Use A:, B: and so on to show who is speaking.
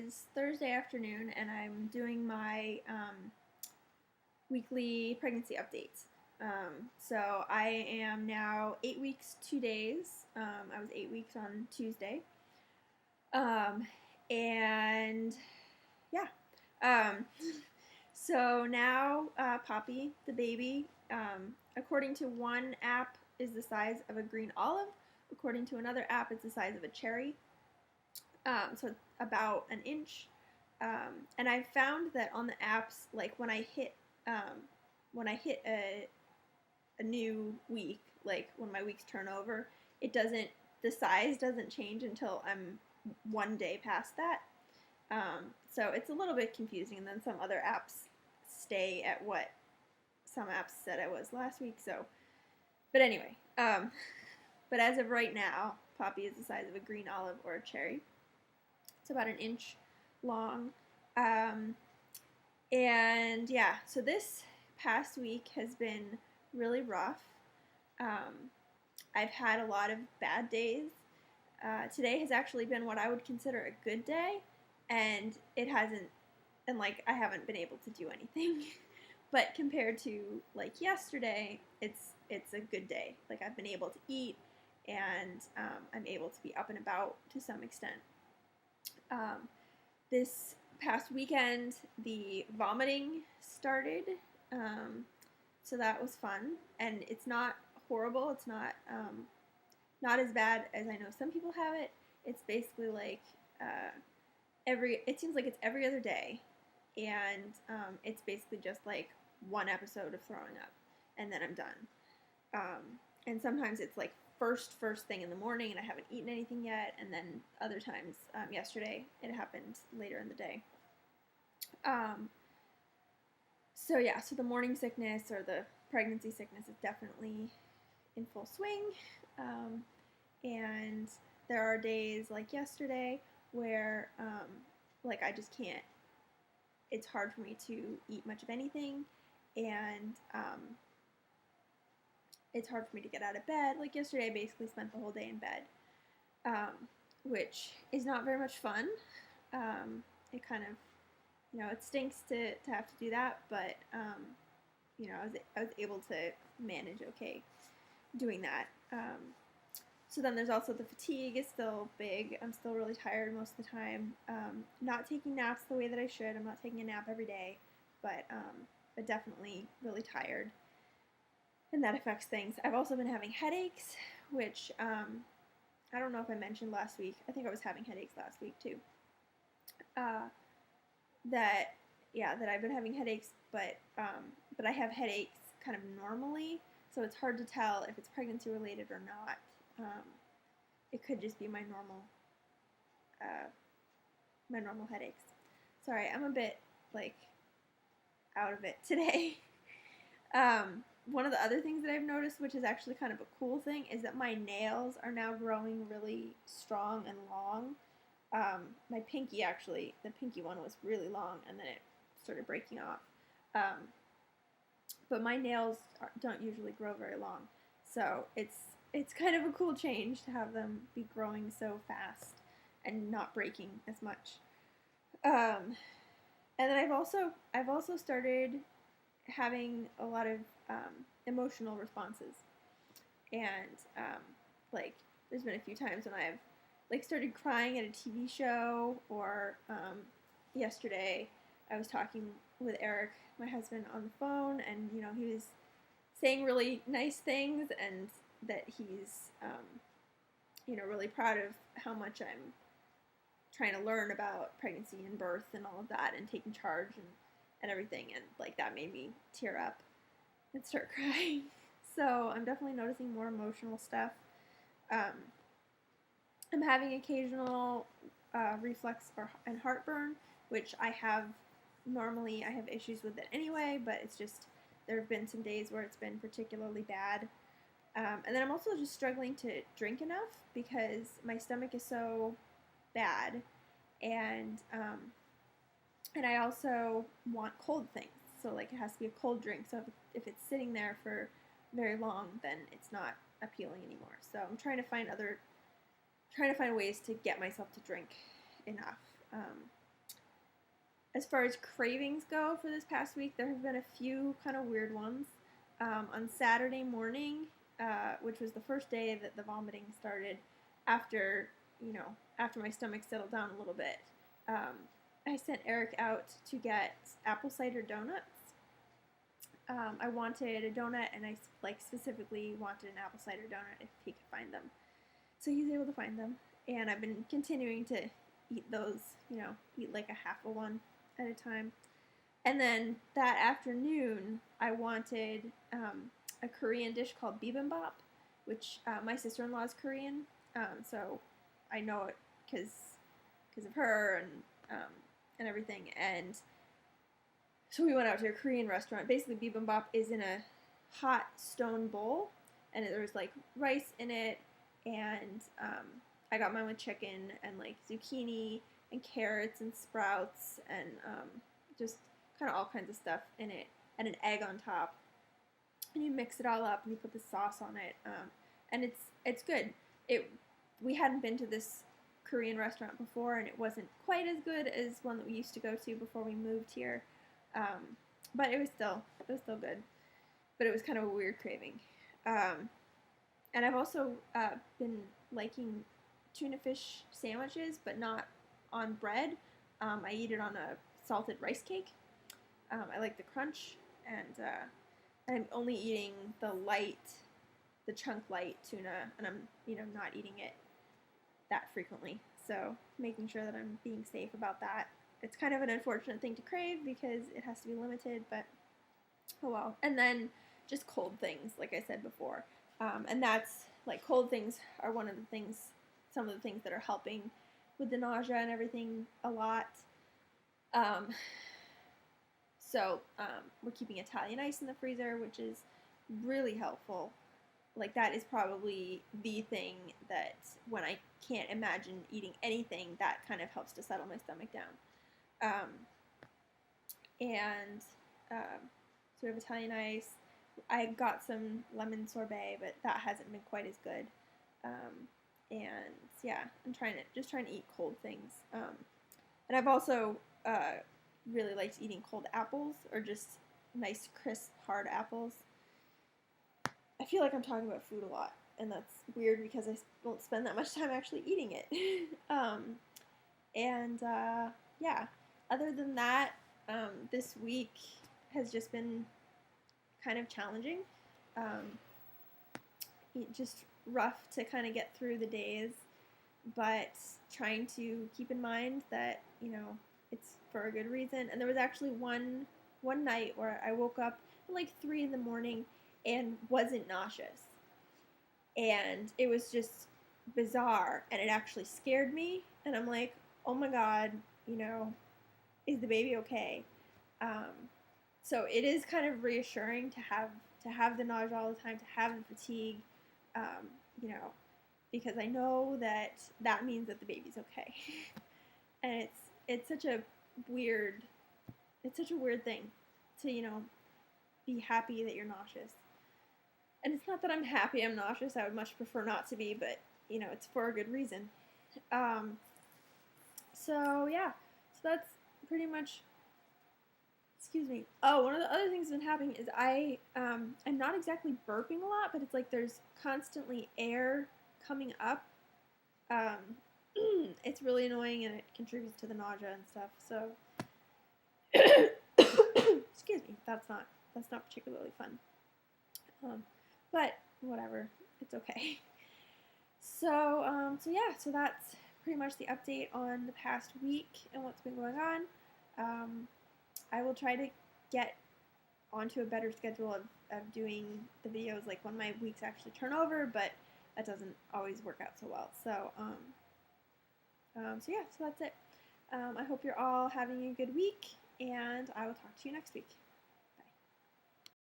A: is Thursday afternoon, and I'm doing my weekly pregnancy updates. So I am now 8 weeks, 2 days. I was 8 weeks on Tuesday. Um, and yeah. Um, so now Poppy, the baby, according to one app, is the size of a green olive. According to another app, it's the size of a cherry. So about an inch. And I found that on the apps, like when I hit a new week, like when my weeks turn over, the size doesn't change until I'm one day past that. So it's a little bit confusing. And then some other apps stay at what some apps said I was last week. So, but anyway, but as of right now, Poppy is the size of a green olive or a cherry. It's about an inch long. And yeah, so this past week has been really rough. I've had a lot of bad days. Today has actually been what I would consider a good day, and it hasn't, and like I haven't been able to do anything. But compared to like yesterday, it's a good day. Like I've been able to eat, and I'm able to be up and about to some extent. This past weekend, the vomiting started, so that was fun, and it's not horrible. It's not as bad as I know some people have it. It's basically like it seems like it's every other day, and it's basically just like one episode of throwing up, and then I'm done. And sometimes it's like first thing in the morning, and I haven't eaten anything yet, and then other times, yesterday, it happened later in the day. So yeah, so the morning sickness or the pregnancy sickness is definitely in full swing. And there are days like yesterday where like I just can't, it's hard for me to eat much of anything, and it's hard for me to get out of bed. Like yesterday I basically spent the whole day in bed, which is not very much fun. It kind of, it stinks to have to do that, but I was able to manage okay doing that. So then there's also the fatigue is still big. I'm still really tired most of the time. Not taking naps the way that I should. I'm not taking a nap every day, but definitely really tired. And that affects things. I've also been having headaches, which I don't know if I mentioned last week. I think I was having headaches last week too. That I've been having headaches, but I have headaches kind of normally, so it's hard to tell if it's pregnancy related or not. It could just be my normal headaches. Sorry, I'm a bit like out of it today. One of the other things that I've noticed, which is actually kind of a cool thing, is that my nails are now growing really strong and long. My pinky, actually, the pinky one was really long, and then it started breaking off. But my nails don't usually grow very long, so it's kind of a cool change to have them be growing so fast and not breaking as much. And then I've also started having a lot of emotional responses, and like there's been a few times when I've like started crying at a TV show, or yesterday I was talking with Eric, my husband, on the phone, and he was saying really nice things, and that he's really proud of how much I'm trying to learn about pregnancy and birth and all of that, and taking charge and everything, and like that made me tear up and start crying. So I'm definitely noticing more emotional stuff. I'm having occasional reflux and heartburn, which I have issues with it anyway, but it's just there have been some days where it's been particularly bad. And then I'm also just struggling to drink enough because my stomach is so bad, and I also want cold things. So like it has to be a cold drink. So if it's sitting there for very long, then it's not appealing anymore. So I'm trying to find ways to get myself to drink enough. As far as cravings go for this past week, there have been a few kind of weird ones. On Saturday morning, which was the first day that the vomiting started, after after my stomach settled down a little bit, I sent Eric out to get apple cider donuts. I wanted a donut, and I specifically wanted an apple cider donut if he could find them. So he's able to find them, and I've been continuing to eat those. Eat like a half of one at a time. And then that afternoon, I wanted a Korean dish called bibimbap, which my sister-in-law is Korean, so I know it because of her and everything. And so we went out to a Korean restaurant. Basically, bibimbap is in a hot stone bowl, and there's like rice in it, and I got mine with chicken and like zucchini and carrots and sprouts and just kind of all kinds of stuff in it, and an egg on top. And you mix it all up, and you put the sauce on it, and it's good. We hadn't been to this Korean restaurant before, and it wasn't quite as good as one that we used to go to before we moved here, but it was still good. But it was kind of a weird craving, and I've also been liking tuna fish sandwiches, but not on bread. I eat it on a salted rice cake. I like the crunch, and I'm only eating the chunk light tuna, and I'm not eating it that frequently. So making sure that I'm being safe about that. It's kind of an unfortunate thing to crave because it has to be limited, but oh well. And then just cold things, like I said before, and that's like cold things are some of the things that are helping with the nausea and everything a lot. So we're keeping Italian ice in the freezer, which is really helpful. Like that is probably the thing that when I can't imagine eating anything, that kind of helps to settle my stomach down. And so we have Italian ice. I got some lemon sorbet, but that hasn't been quite as good. And yeah, I'm trying to eat cold things. And I've also really liked eating cold apples, or just nice, crisp, hard apples. I feel like I'm talking about food a lot, and that's weird because I don't spend that much time actually eating it. Yeah, other than that, this week has just been kind of challenging. Just rough to kind of get through the days, but trying to keep in mind that it's for a good reason. And there was actually one night where I woke up at like 3 in the morning and wasn't nauseous, and it was just bizarre, and it actually scared me. And I'm like, oh my god, is the baby okay? So it is kind of reassuring to have the nausea all the time, to have the fatigue, because I know that means that the baby's okay. And it's such a weird thing to be happy that you're nauseous. And it's not that I'm happy I'm nauseous. I would much prefer not to be, but it's for a good reason. So yeah, so that's pretty much. Excuse me. Oh, one of the other things that's been happening is I'm not exactly burping a lot, but it's like there's constantly air coming up. It's really annoying, and it contributes to the nausea and stuff. So, excuse me. That's not particularly fun. But whatever, it's okay. So yeah, so that's pretty much the update on the past week and what's been going on. I will try to get onto a better schedule of doing the videos like when my weeks actually turn over, but that doesn't always work out so well. So yeah, so that's it. I hope you're all having a good week, and I will talk to you next week.